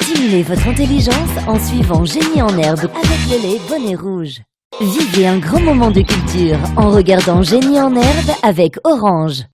Stimulez votre intelligence en suivant Génie en herbe avec le lait Bonnet Rouge. Vivez un grand moment de culture en regardant Génie en herbe avec Orange.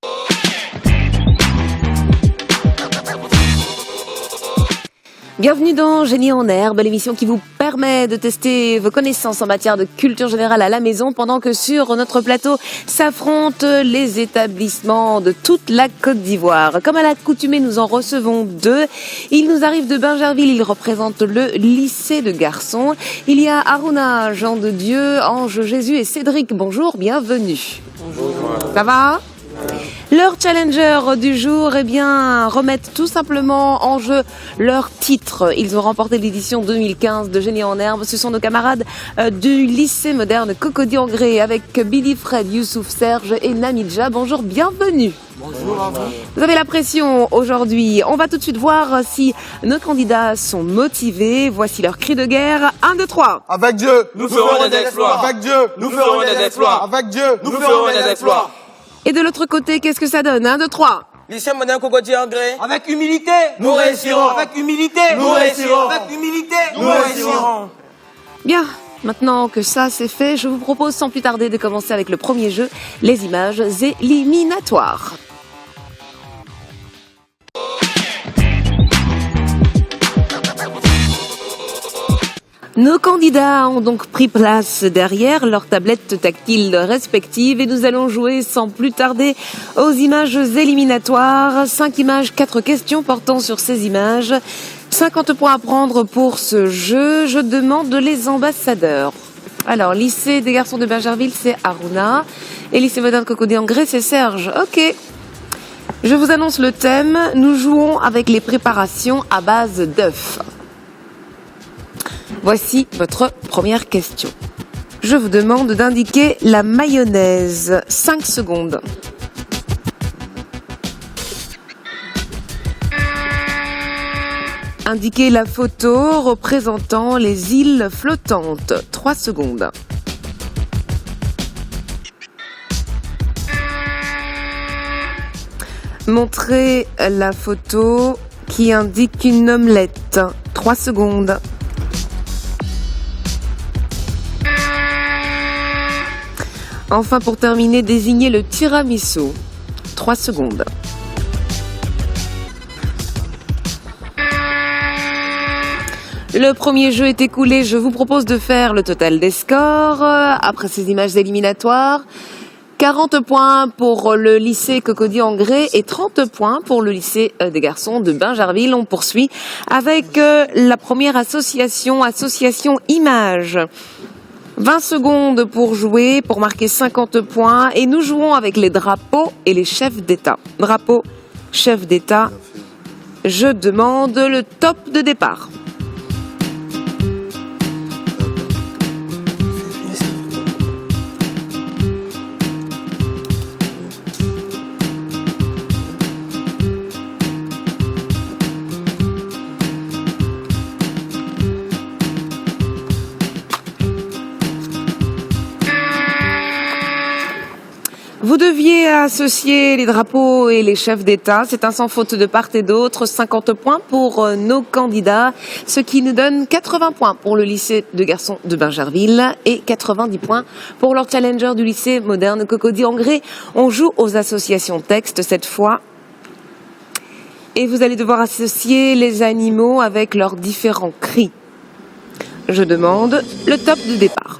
Bienvenue dans Génie en herbe, l'émission qui vous permet de tester vos connaissances en matière de culture générale à la maison pendant que sur notre plateau s'affrontent les établissements de toute la Côte d'Ivoire. Comme à l'accoutumée, nous en recevons deux. Il nous arrive de Bingerville, il représente le lycée de garçons. Il y a Aruna, Jean de Dieu, Ange Jésus et Cédric. Bonjour, bienvenue. Bonjour. Ça va ? Leur challenger du jour, remettent tout simplement en jeu leur titre. Ils ont remporté l'édition 2015 de Génie en herbe. Ce sont nos camarades du lycée moderne Cocody-en-Gré avec Billy Fred, Youssouf Serge et Namidja. Bonjour, bienvenue. Bonjour à vous. Vous avez la pression aujourd'hui. On va tout de suite voir si nos candidats sont motivés. Voici leur cri de guerre. 1, 2, 3. Avec Dieu, nous ferons des exploits. Avec Dieu, nous ferons des exploits. Avec Dieu, nous ferons des exploits. Et de l'autre côté, qu'est-ce que ça donne? 1, 2, 3. Lycée moderne Cocody-en-Gré. Avec humilité, nous réussirons. Avec humilité, nous réussirons. Avec humilité, nous réussirons. Bien, maintenant que ça c'est fait, je vous propose sans plus tarder de commencer avec le premier jeu, les images éliminatoires. Nos candidats ont donc pris place derrière leurs tablettes tactiles respectives et nous allons jouer sans plus tarder aux images éliminatoires. 5 images, 4 questions portant sur ces images. 50 points à prendre pour ce jeu. Je demande les ambassadeurs. Alors, lycée des garçons de Bingerville, c'est Aruna. Et lycée moderne Cocody-en-Gré, c'est Serge. Ok. Je vous annonce le thème. Nous jouons avec les préparations à base d'œufs. Voici votre première question. Je vous demande d'indiquer la mayonnaise. 5 secondes. Indiquez la photo représentant les îles flottantes. 3 secondes. Montrez la photo qui indique une omelette. 3 secondes. Enfin, pour terminer, désignez le tiramisu. 3 secondes. Le premier jeu est écoulé. Je vous propose de faire le total des scores après ces images éliminatoires. 40 points pour le lycée Cocody-en-Gré et 30 points pour le lycée des garçons de Bingerville. On poursuit avec la première association Images. 20 secondes pour jouer, pour marquer 50 points. Et nous jouons avec les drapeaux et les chefs d'État. Drapeau, chef d'État. Je demande le top de départ. Vous deviez associer les drapeaux et les chefs d'État. C'est un sans faute de part et d'autre. 50 points pour nos candidats, ce qui nous donne 80 points pour le lycée de garçons de Bingerville et 90 points pour leur challenger du lycée moderne Cocody-en-Gré. On joue aux associations textes cette fois. Et vous allez devoir associer les animaux avec leurs différents cris. Je demande le top de départ.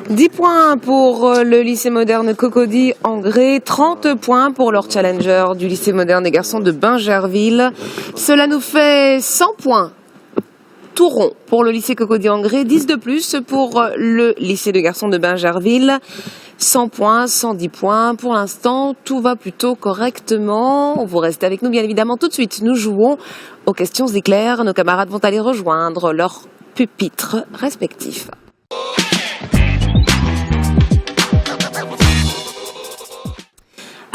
« 10 points pour le lycée moderne Cocody-en-Gré, 30 points pour leur challenger du lycée moderne des garçons de Bingerville. Cela nous fait 100 points tout rond pour le lycée Cocody-en-Gré, 10 de plus pour le lycée de garçons de Bingerville. 100 points, 110 points. Pour l'instant, tout va plutôt correctement. Vous restez avec nous, bien évidemment. Tout de suite, nous jouons aux questions éclairs. Nos camarades vont aller rejoindre leurs pupitres respectifs.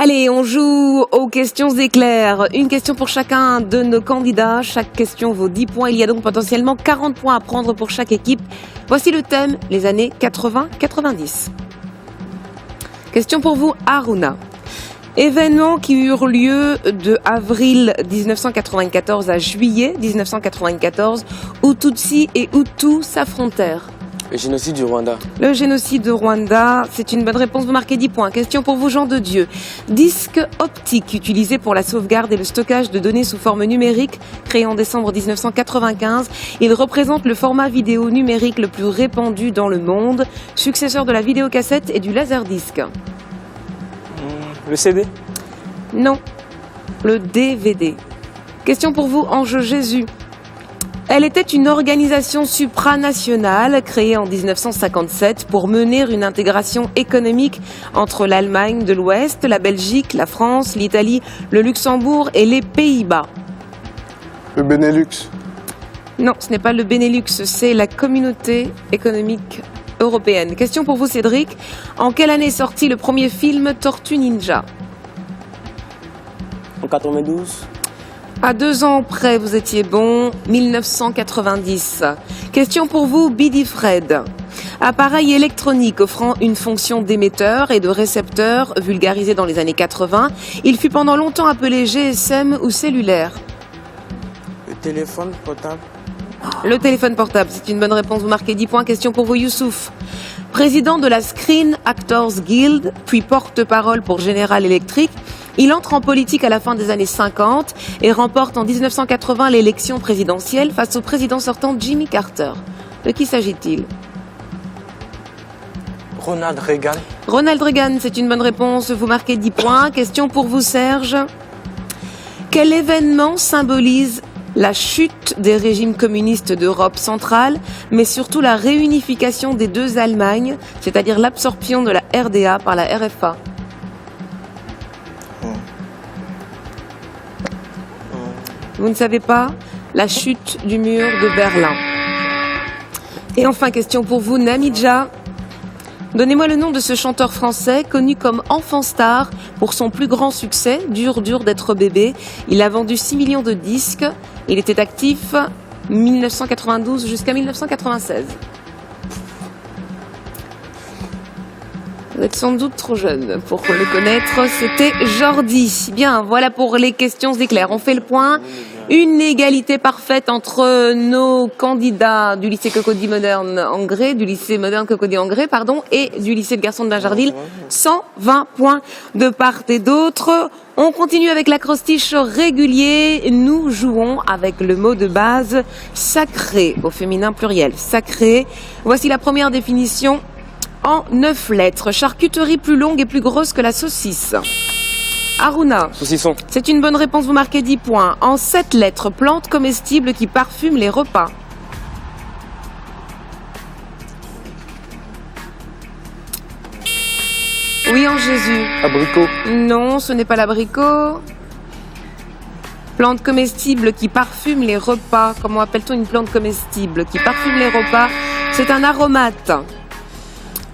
Allez, on joue aux questions éclairs. Une question pour chacun de nos candidats. Chaque question vaut 10 points. Il y a donc potentiellement 40 points à prendre pour chaque équipe. Voici le thème, les années 80-90. Question pour vous, Aruna. Événements qui eurent lieu de avril 1994 à juillet 1994, où Tutsi et Hutus s'affrontèrent. Le génocide du Rwanda. Le génocide de Rwanda, c'est une bonne réponse, vous marquez 10 points. Question pour vous, Jean de Dieu. Disque optique utilisé pour la sauvegarde et le stockage de données sous forme numérique, créé en décembre 1995. Il représente le format vidéo numérique le plus répandu dans le monde, successeur de la vidéocassette et du laserdisc. Le CD. Non, le DVD. Question pour vous, Ange Jésus. Elle était une organisation supranationale créée en 1957 pour mener une intégration économique entre l'Allemagne de l'Ouest, la Belgique, la France, l'Italie, le Luxembourg et les Pays-Bas. Le Benelux. Non, ce n'est pas le Benelux, c'est la Communauté économique européenne. Question pour vous, Cédric. En quelle année est sorti le premier film Tortue Ninja ? En 92. À 2 ans près, vous étiez bon, 1990. Question pour vous, Bidi Fred. Appareil électronique offrant une fonction d'émetteur et de récepteur vulgarisé dans les années 80, il fut pendant longtemps appelé GSM ou cellulaire. Le téléphone portable. Le téléphone portable, c'est une bonne réponse, vous marquez 10 points. Question pour vous, Youssouf. Président de la Screen Actors Guild, puis porte-parole pour General Electric, il entre en politique à la fin des années 50 et remporte en 1980 l'élection présidentielle face au président sortant Jimmy Carter. De qui s'agit-il ? Ronald Reagan. Ronald Reagan, c'est une bonne réponse, vous marquez 10 points. Question pour vous, Serge. Quel événement symbolise la chute des régimes communistes d'Europe centrale, mais surtout la réunification des deux Allemagnes, c'est-à-dire l'absorption de la RDA par la RFA? Vous ne savez pas? La chute du mur de Berlin. Et enfin, question pour vous, Namidja. Donnez-moi le nom de ce chanteur français connu comme enfant star pour son plus grand succès, Dur dur d'être bébé. Il a vendu 6 millions de disques. Il était actif 1992 jusqu'à 1996. Vous êtes sans doute trop jeune pour le connaître. C'était Jordi. Bien, voilà pour les questions éclairs. On fait le point. Une égalité parfaite entre nos candidats du lycée Cocody moderne Angré, du lycée moderne Cocody Angré, pardon, et du lycée de garçons de Bingerville. 120 points de part et d'autre. On continue avec l'acrostiche régulier. Nous jouons avec le mot de base sacré, au féminin pluriel. Sacré. Voici la première définition en 9 lettres. Charcuterie plus longue et plus grosse que la saucisse. Aruna. Saucisson. C'est une bonne réponse, vous marquez 10 points. En 7 lettres, plante comestible qui parfume les repas. Oui, en Jésus. Abricot. Non, ce n'est pas l'abricot. Plante comestible qui parfume les repas. Comment appelle-t-on une plante comestible qui parfume les repas? C'est un aromate.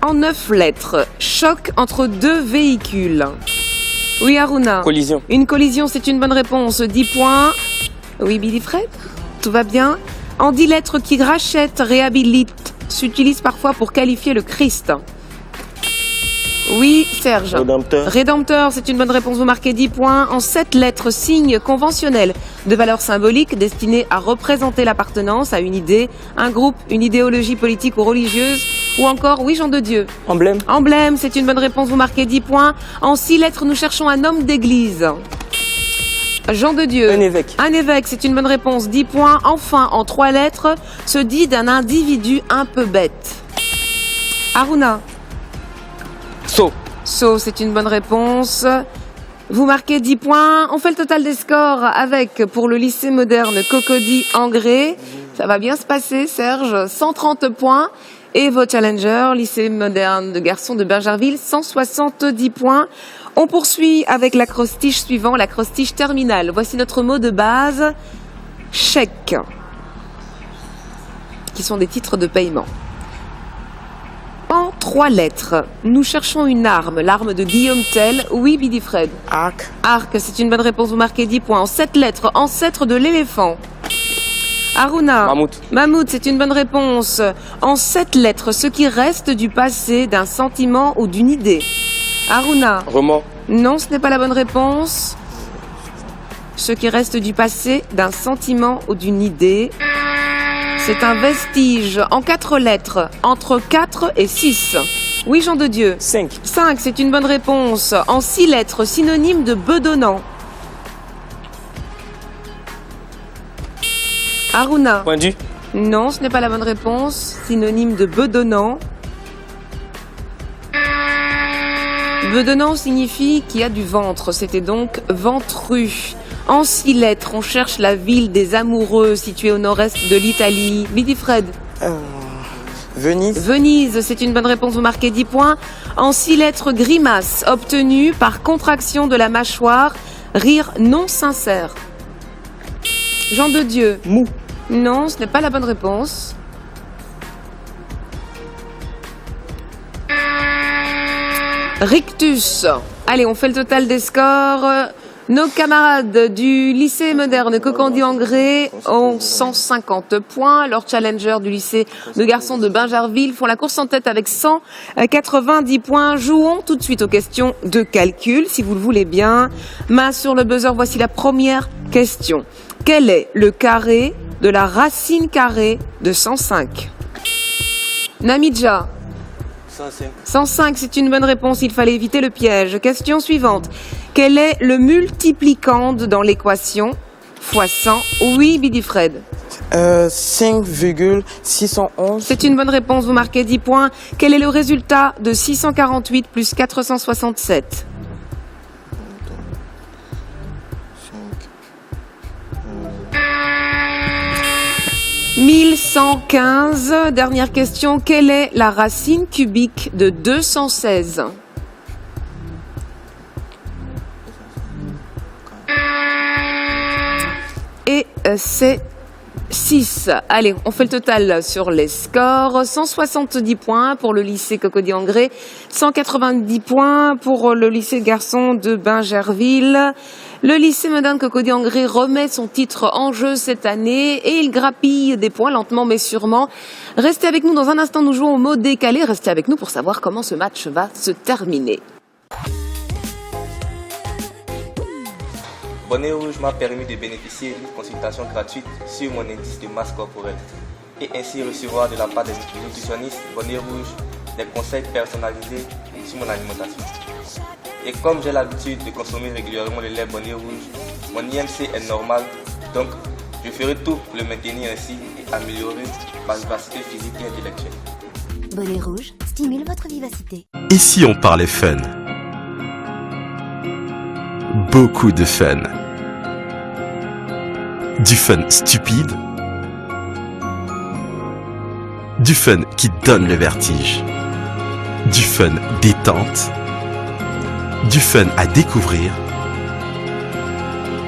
En 9 lettres, choc entre deux véhicules. Oui, Aruna. Collision. Une collision, c'est une bonne réponse. 10 points. Oui, Billy Fred. Tout va bien. En 10 lettres, qui rachète, réhabilite, s'utilise parfois pour qualifier le Christ. Oui, Serge. Rédempteur. Rédempteur, c'est une bonne réponse. Vous marquez 10 points. En 7 lettres, signe conventionnel de valeur symbolique destiné à représenter l'appartenance à une idée, un groupe, une idéologie politique ou religieuse. Ou encore, oui, Jean de Dieu. Emblème. Emblème, c'est une bonne réponse, vous marquez 10 points. En 6 lettres, nous cherchons un homme d'église. Jean de Dieu. Un évêque. Un évêque, c'est une bonne réponse, 10 points. Enfin, en 3 lettres, se dit d'un individu un peu bête. Aruna. Sceau. Sceau, c'est une bonne réponse. Vous marquez 10 points. On fait le total des scores avec, pour le lycée moderne Cocody Angré. Ça va bien se passer, Serge. 130 points. Et vos challengers, lycée moderne de garçons de Bingerville, 170 points. On poursuit avec l'acrostiche suivant, l'acrostiche terminale. Voici notre mot de base, chèque, qui sont des titres de paiement. En 3 lettres. Nous cherchons une arme, l'arme de Guillaume Tell. Oui, Bidi Fred. Arc. Arc, c'est une bonne réponse, vous marquez 10 points. En 7 lettres, ancêtre de l'éléphant. Aruna. Mammouth. Mammouth, c'est une bonne réponse. En 7 lettres, ce qui reste du passé, d'un sentiment ou d'une idée. Aruna. Remords. Non, ce n'est pas la bonne réponse. Ce qui reste du passé, d'un sentiment ou d'une idée. C'est un vestige en 4 lettres, entre 4 et 6. Oui, Jean de Dieu. 5. 5, c'est une bonne réponse. En 6 lettres, synonyme de bedonnant. Aruna. Pointu. Non, ce n'est pas la bonne réponse. Synonyme de bedonnant. Bedonnant signifie qu'il y a du ventre. C'était donc ventru. En 6 lettres, on cherche la ville des amoureux située au nord-est de l'Italie. Bidi Fred. Venise. Venise, c'est une bonne réponse, vous marquez 10 points. En 6 lettres, grimace, obtenue par contraction de la mâchoire, rire non sincère. Jean de Dieu. Mou. Non, ce n'est pas la bonne réponse. Rictus. Allez, on fait le total des scores. Nos camarades du lycée moderne Cocody-en-Gré ont 150 points. Leurs challengers du lycée de garçons de Bingerville font la course en tête avec 190 points. Jouons tout de suite aux questions de calcul, si vous le voulez bien. Main sur le buzzer, voici la première question. Quel est le carré de la racine carrée de 105? Namidja. 105. 105, c'est une bonne réponse, il fallait éviter le piège. Question suivante. Quel est le multiplicand dans l'équation fois 100? Oui, Bidi Fred. 5,611. C'est une bonne réponse, vous marquez 10 points. Quel est le résultat de 648 plus 467? 1115. Dernière question. Quelle est la racine cubique de 216? Et c'est 6. Allez, on fait le total sur les scores. 170 points pour le lycée Cocody-en-Gré, 190 points pour le lycée garçon de Bingerville. Le lycée moderne Cocody-en-Gré remet son titre en jeu cette année et il grappille des points lentement mais sûrement. Restez avec nous, dans un instant nous jouons au mot décalé. Restez avec nous pour savoir comment ce match va se terminer. Bonnet Rouge m'a permis de bénéficier d'une consultation gratuite sur mon indice de masse corporelle et ainsi recevoir de la part des nutritionnistes Bonnet Rouge des conseils personnalisés sur mon alimentation. Et comme j'ai l'habitude de consommer régulièrement le lait Bonnet Rouge, mon IMC est normal, donc je ferai tout pour le maintenir ainsi et améliorer ma vivacité physique et intellectuelle. Bonnet rouge stimule votre vivacité. Et si on parlait fun? Beaucoup de fun. Du fun stupide. Du fun qui donne le vertige. Du fun détente. Du fun à découvrir.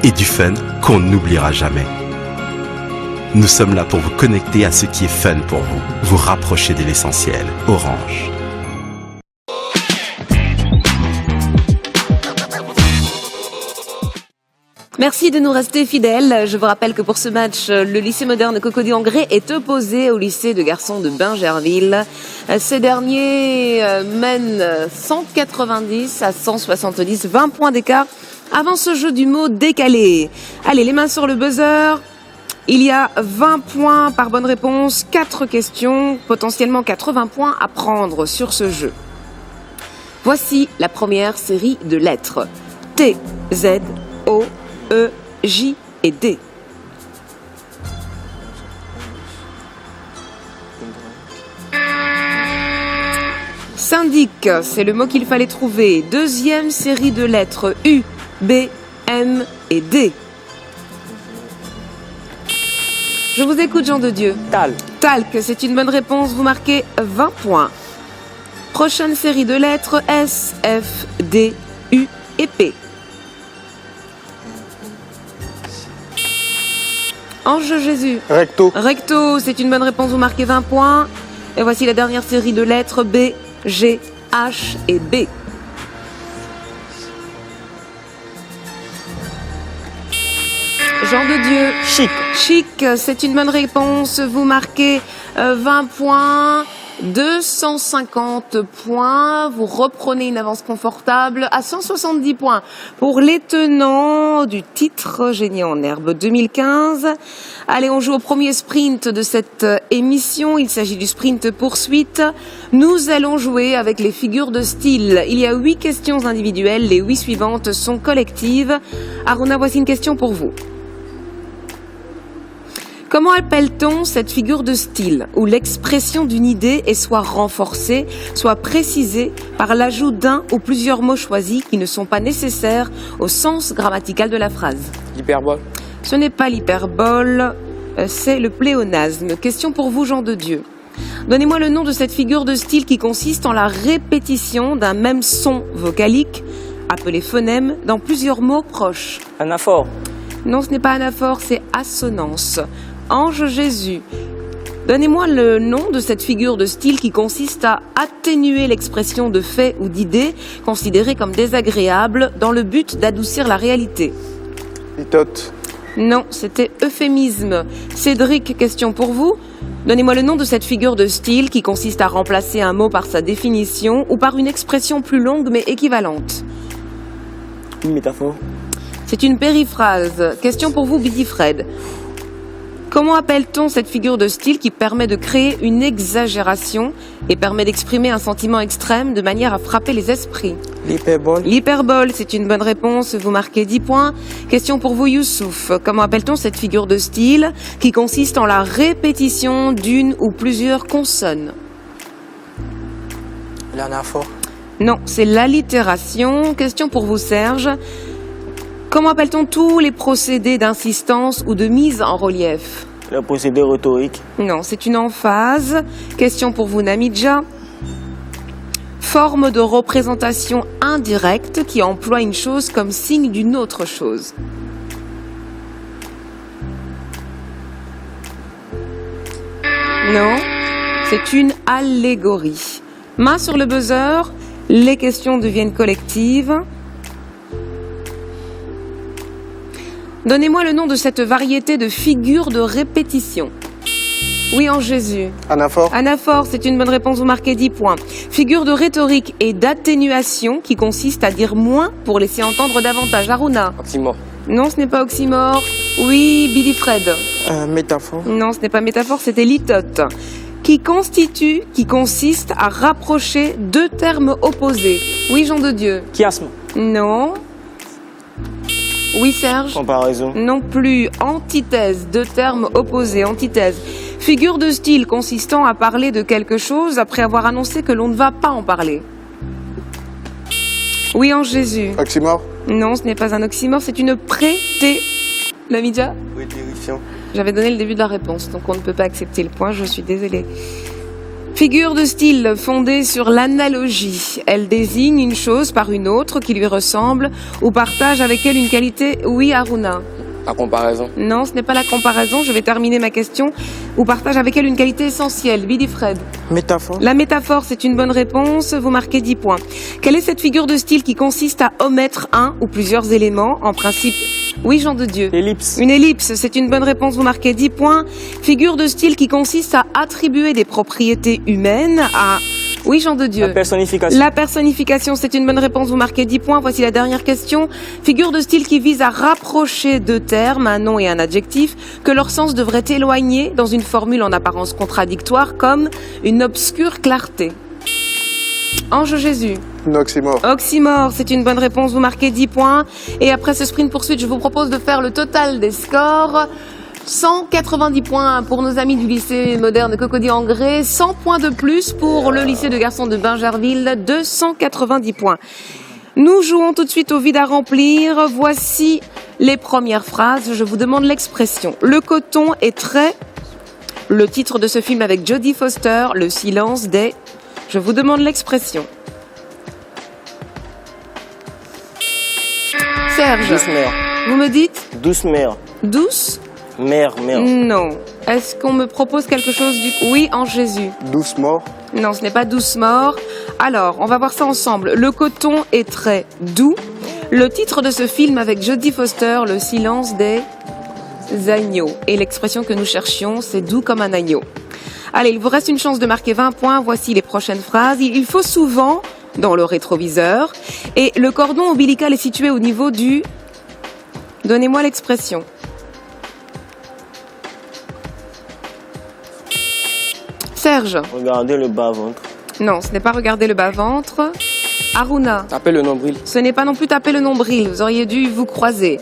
Et du fun qu'on n'oubliera jamais. Nous sommes là pour vous connecter à ce qui est fun pour vous. Vous rapprocher de l'essentiel. Orange. Merci de nous rester fidèles. Je vous rappelle que pour ce match, le lycée moderne Cocody-en-Gré est opposé au lycée de garçons de Bingerville. Ces derniers mènent 190 à 170, 20 points d'écart avant ce jeu du mot décalé. Allez, les mains sur le buzzer. Il y a 20 points par bonne réponse, 4 questions, potentiellement 80 points à prendre sur ce jeu. Voici la première série de lettres. T, Z, O, E, J et D. Syndic, c'est le mot qu'il fallait trouver. Deuxième série de lettres U, B, M et D. Je vous écoute, Jean de Dieu. Tal. Talc, c'est une bonne réponse. Vous marquez 20 points. Prochaine série de lettres S, F, D, U et P. Ange Jésus. Recto. Recto, c'est une bonne réponse. Vous marquez 20 points. Et voici la dernière série de lettres B, G, H et B. Jean de Dieu. Chic. Chic, c'est une bonne réponse. Vous marquez 20 points, 250 points. Vous reprenez une avance confortable à 170 points. Pour les tenants du titre Génie en herbe 2015. Allez, on joue au premier sprint de cette émission. Il s'agit du sprint poursuite. Nous allons jouer avec les figures de style. Il y a 8 questions individuelles. Les 8 suivantes sont collectives. Aruna, voici une question pour vous. Comment appelle-t-on cette figure de style où l'expression d'une idée est soit renforcée, soit précisée par l'ajout d'un ou plusieurs mots choisis qui ne sont pas nécessaires au sens grammatical de la phrase? L'hyperbole. Ce n'est pas l'hyperbole, c'est le pléonasme. Question pour vous, Jean de Dieu. Donnez-moi le nom de cette figure de style qui consiste en la répétition d'un même son vocalique, appelé phonème, dans plusieurs mots proches. Anaphore. Non, ce n'est pas anaphore, c'est assonance. Ange Jésus. Donnez-moi le nom de cette figure de style qui consiste à atténuer l'expression de faits ou d'idées considérées comme désagréables dans le but d'adoucir la réalité. Litote. Non, c'était euphémisme. Cédric, question pour vous. Donnez-moi le nom de cette figure de style qui consiste à remplacer un mot par sa définition ou par une expression plus longue mais équivalente. Une métaphore. C'est une périphrase. Question pour vous, Biddy Fred. Comment appelle-t-on cette figure de style qui permet de créer une exagération et permet d'exprimer un sentiment extrême de manière à frapper les esprits? L'hyperbole. L'hyperbole, c'est une bonne réponse. Vous marquez 10 points. Question pour vous, Youssouf. Comment appelle-t-on cette figure de style qui consiste en la répétition d'une ou plusieurs consonnes? L'anaphore. Non, c'est l'allitération. Question pour vous, Serge. Comment appelle-t-on tous les procédés d'insistance ou de mise en relief? Le procédé rhétorique. Non, c'est une emphase. Question pour vous, Namidja. Forme de représentation indirecte qui emploie une chose comme signe d'une autre chose. Non, c'est une allégorie. Main sur le buzzer, les questions deviennent collectives. Donnez-moi le nom de cette variété de figures de répétition. Oui, en Jésus. Anaphore. Anaphore, c'est une bonne réponse, vous marquez 10 points. Figure de rhétorique et d'atténuation qui consiste à dire moins pour laisser entendre davantage. Aruna. Oxymore. Non, ce n'est pas oxymore. Oui, Billy Fred. Métaphore. Non, ce n'est pas métaphore, c'était litote. Qui consiste à rapprocher deux termes opposés. Oui, Jean de Dieu. Chiasme. Non. Oui, Serge. Comparaison. Non plus. Antithèse, deux termes opposés, antithèse. Figure de style consistant à parler de quelque chose après avoir annoncé que l'on ne va pas en parler. Oui, en Jésus. Oxymore. Non, ce n'est pas un oxymore, c'est une Lamidja. Oui, terrifiant. J'avais donné le début de la réponse, donc on ne peut pas accepter le point, je suis désolée. Figure de style fondée sur l'analogie. Elle désigne une chose par une autre qui lui ressemble ou partage avec elle une qualité. Oui, Aruna. La comparaison. Non, ce n'est pas la comparaison, je vais terminer ma question. Ou partage avec elle une qualité essentielle. Billy Fred. Métaphore. La métaphore, c'est une bonne réponse, vous marquez 10 points. Quelle est cette figure de style qui consiste à omettre un ou plusieurs éléments, en principe? Oui, Jean de Dieu. Ellipse. Une ellipse, c'est une bonne réponse, vous marquez 10 points. Figure de style qui consiste à attribuer des propriétés humaines à... Oui, Jean de Dieu. La personnification. La personnification, c'est une bonne réponse, vous marquez 10 points. Voici la dernière question. Figure de style qui vise à rapprocher deux termes, un nom et un adjectif, que leur sens devrait éloigner dans une formule en apparence contradictoire comme une obscure clarté. Ange Jésus. Oxymore. Oxymore, c'est une bonne réponse, vous marquez 10 points. Et après ce sprint poursuite, je vous propose de faire le total des scores. 190 points pour nos amis du lycée moderne Cocody-en-Grès, 100 points de plus pour le lycée de garçons de Bingerville, 290 points. Nous jouons tout de suite au vide à remplir. Voici les premières phrases. Je vous demande l'expression. Le coton est très... Le titre de ce film avec Jodie Foster, Le silence des... Je vous demande l'expression. Serge, Douce mère. vous me dites Douce mère. douce? Mère. Non. Est-ce qu'on me propose quelque chose du... Oui, en Jésus. Douce mort. Non, ce n'est pas douce mort. Alors, on va voir ça ensemble. Le coton est très doux. Le titre de ce film avec Jodie Foster, Le silence des agneaux. Et l'expression que nous cherchions, c'est doux comme un agneau. Allez, il vous reste une chance de marquer 20 points. Voici les prochaines phrases. Il faut souvent dans le rétroviseur. Et le cordon ombilical est situé au niveau du... Donnez-moi l'expression. Serge. Regardez le bas-ventre. Non, ce n'est pas regarder le bas-ventre. Aruna. Tapez le nombril. Ce n'est pas non plus taper le nombril. Vous auriez dû vous croiser.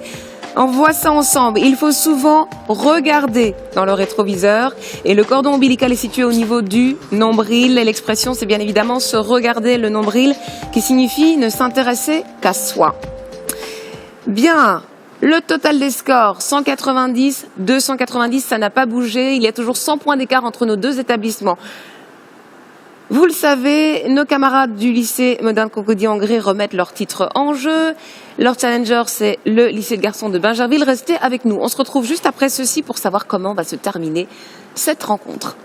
On voit ça ensemble. Il faut souvent regarder dans le rétroviseur. Et le cordon ombilical est situé au niveau du nombril. Et l'expression, c'est bien évidemment se regarder le nombril, qui signifie ne s'intéresser qu'à soi. Bien. Le total des scores, 190, 290, ça n'a pas bougé. Il y a toujours 100 points d'écart entre nos deux établissements. Vous le savez, nos camarades du lycée Moderne Cocody-en-Grès remettent leur titre en jeu. Leur challenger, c'est le lycée de garçons de Bingerville. Restez avec nous. On se retrouve juste après ceci pour savoir comment va se terminer cette rencontre.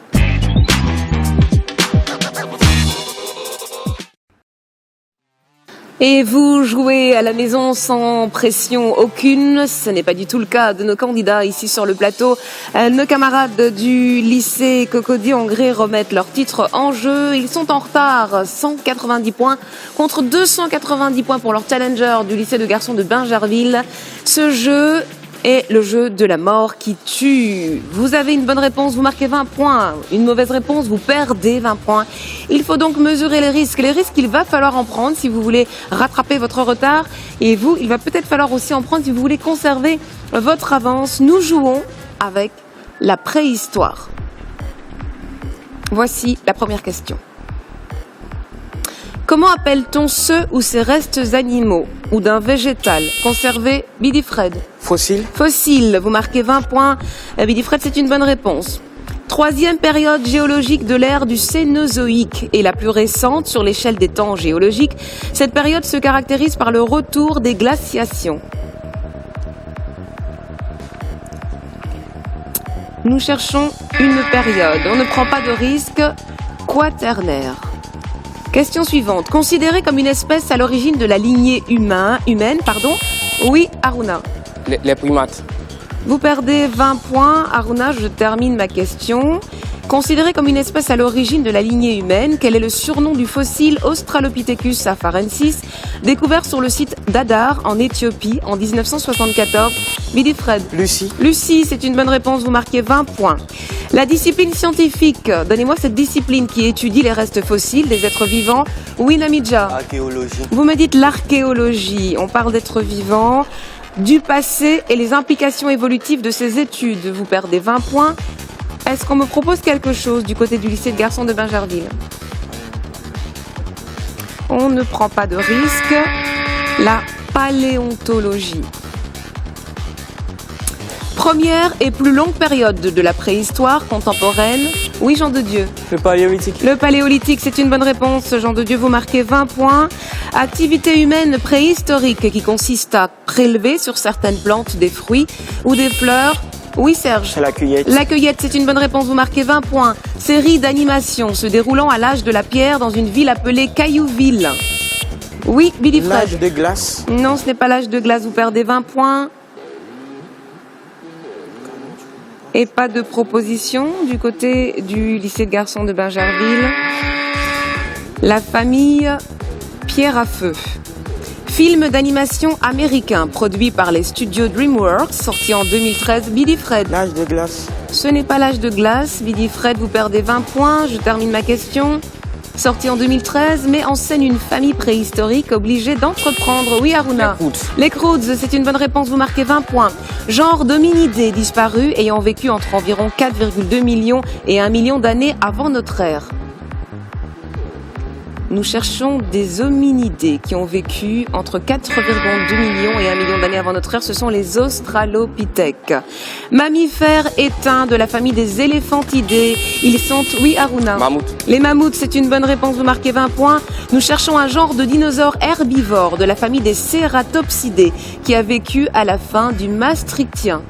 Et vous jouez à la maison sans pression aucune. Ce n'est pas du tout le cas de nos candidats ici sur le plateau. Nos camarades du lycée Cocody-en-Grès remettent leur titre en jeu. Ils sont en retard, 190 points contre 290 points pour leur challenger du lycée de garçons de Bingerville. Ce jeu est le jeu de la mort qui tue. Vous avez une bonne réponse, vous marquez 20 points. Une mauvaise réponse, vous perdez 20 points. Il faut donc mesurer les risques. Les risques, il va falloir en prendre si vous voulez rattraper votre retard. Et vous, il va peut-être falloir aussi en prendre si vous voulez conserver votre avance. Nous jouons avec la préhistoire. Voici la première question. Comment appelle-t-on ceux ou ces restes animaux ou d'un végétal conservé? Bidi Fred. Fossile. Fossile, vous marquez 20 points. Bidi Fred, c'est une bonne réponse. Troisième période géologique de l'ère du Cénozoïque et la plus récente sur l'échelle des temps géologiques. Cette période se caractérise par le retour des glaciations. Nous cherchons une période. On ne prend pas de risque. Quaternaire. Question suivante. Considérée comme une espèce à l'origine de la lignée humaine. Oui, Aruna. Les primates. Vous perdez 20 points. Aruna, je termine ma question. Considérée comme une espèce à l'origine de la lignée humaine, quel est le surnom du fossile Australopithecus afarensis, découvert sur le site d'Adar en Éthiopie en 1974? Bidi Fred. Lucie. Lucie, c'est une bonne réponse, vous marquez 20 points. La discipline scientifique, donnez-moi cette discipline qui étudie les restes fossiles des êtres vivants. Oui, Namidja. Archéologie. Vous me dites l'archéologie, on parle d'êtres vivants, du passé et les implications évolutives de ces études. Vous perdez 20 points. Est-ce qu'on me propose quelque chose du côté du lycée de garçons de Bingerville? On ne prend pas de risque. La paléontologie. Première et plus longue période de la préhistoire contemporaine. Oui, Jean de Dieu. Le paléolithique. Le paléolithique, c'est une bonne réponse. Jean de Dieu, vous marquez 20 points. Activité humaine préhistorique qui consiste à prélever sur certaines plantes des fruits ou des fleurs. Oui, Serge. C'est la cueillette. La cueillette, c'est une bonne réponse. Vous marquez 20 points. Série d'animation se déroulant à l'âge de la pierre dans une ville appelée Caillouville. Oui, Billy Fred. L'âge de glace. Non, ce n'est pas l'âge de glace. Vous perdez 20 points. Et pas de proposition du côté du lycée de garçons de Bingerville. La famille Pierre à Feu. Film d'animation américain produit par les studios DreamWorks, sorti en 2013. Bidi Fred. L'âge de glace. Ce n'est pas l'âge de glace. Bidi Fred, vous perdez 20 points. Je termine ma question. Sorti en 2013, met en scène une famille préhistorique obligée d'entreprendre. Oui, Aruna. Les Croods, c'est une bonne réponse. Vous marquez 20 points. Genre d'hominidés disparus ayant vécu entre environ 4,2 millions et 1 million d'années avant notre ère. Nous cherchons des hominidés qui ont vécu entre 4,2 millions et 1 million d'années avant notre ère. Ce sont les australopithèques. Mammifères éteints de la famille des éléphantidés. Ils sont, oui, Aruna. Mammouth. Les mammouths, c'est une bonne réponse. Vous marquez 20 points. Nous cherchons un genre de dinosaures herbivores de la famille des cératopsidés qui a vécu à la fin du Maastrichtien.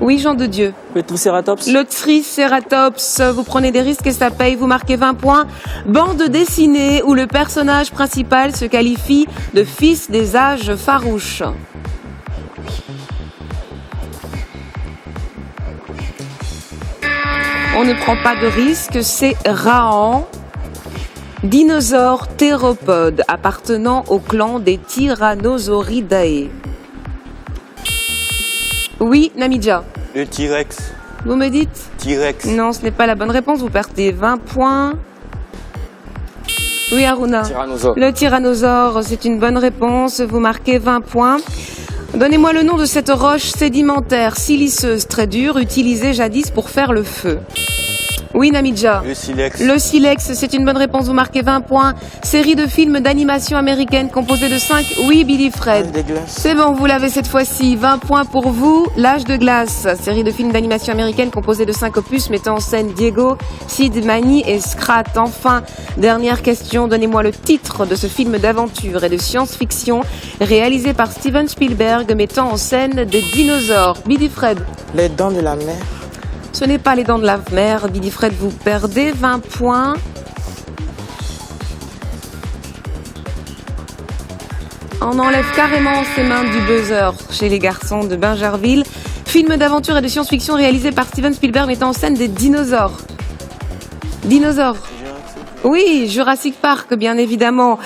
Oui, Jean de Dieu. Le Triceratops. Le Triceratops, vous prenez des risques et ça paye, vous marquez 20 points. Bande dessinée où le personnage principal se qualifie de fils des âges farouches. On ne prend pas de risque, c'est Rahan. Dinosaure théropode appartenant au clan des Tyrannosauridae. Oui, Namidja. Le T-Rex. Vous me dites? T-Rex. Non, ce n'est pas la bonne réponse. Vous perdez 20 points. Oui, Aruna. Tyrannosaure. Le tyrannosaure, c'est une bonne réponse. Vous marquez 20 points. Donnez-moi le nom de cette roche sédimentaire siliceuse très dure utilisée jadis pour faire le feu. Oui, Namidja. Le Silex. Le silex, c'est une bonne réponse. Vous marquez 20 points. Série de films d'animation américaine composée de 5. Oui, Billy Fred. Des glaces. C'est bon, vous l'avez cette fois-ci. 20 points pour vous. L'âge de glace. Série de films d'animation américaine composée de 5 opus mettant en scène Diego, Sid, Manny et Scrat. Enfin, dernière question. Donnez-moi le titre de ce film d'aventure et de science-fiction réalisé par Steven Spielberg mettant en scène des dinosaures. Billy Fred. Les dents de la mer. Ce n'est pas les dents de la mer. Billy Fred, vous perdez 20 points. On enlève carrément ses mains du buzzer chez les garçons de Bingerville. Film d'aventure et de science-fiction réalisé par Steven Spielberg mettant en scène des dinosaures. Dinosaures. Oui, Jurassic Park, bien évidemment.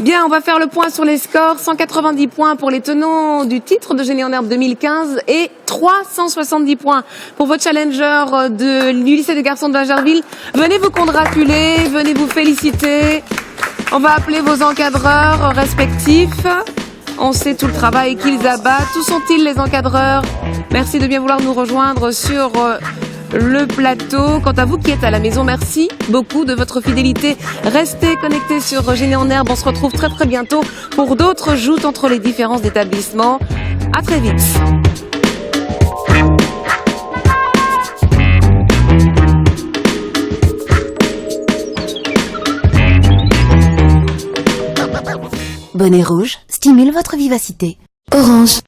Bien, on va faire le point sur les scores. 190 points pour les tenants du titre de Génie en herbe 2015 et 370 points pour votre challenger du lycée de garçons de Bingerville. Venez vous congratuler, venez vous féliciter. On va appeler vos encadreurs respectifs. On sait tout le travail qu'ils abattent. Où sont-ils les encadreurs? Merci de bien vouloir nous rejoindre sur le plateau. Quant à vous qui êtes à la maison, merci beaucoup de votre fidélité. Restez connectés sur Génie en herbe. On se retrouve très très bientôt pour d'autres joutes entre les différents établissements. À très vite. Bonnet rouge stimule votre vivacité. Orange.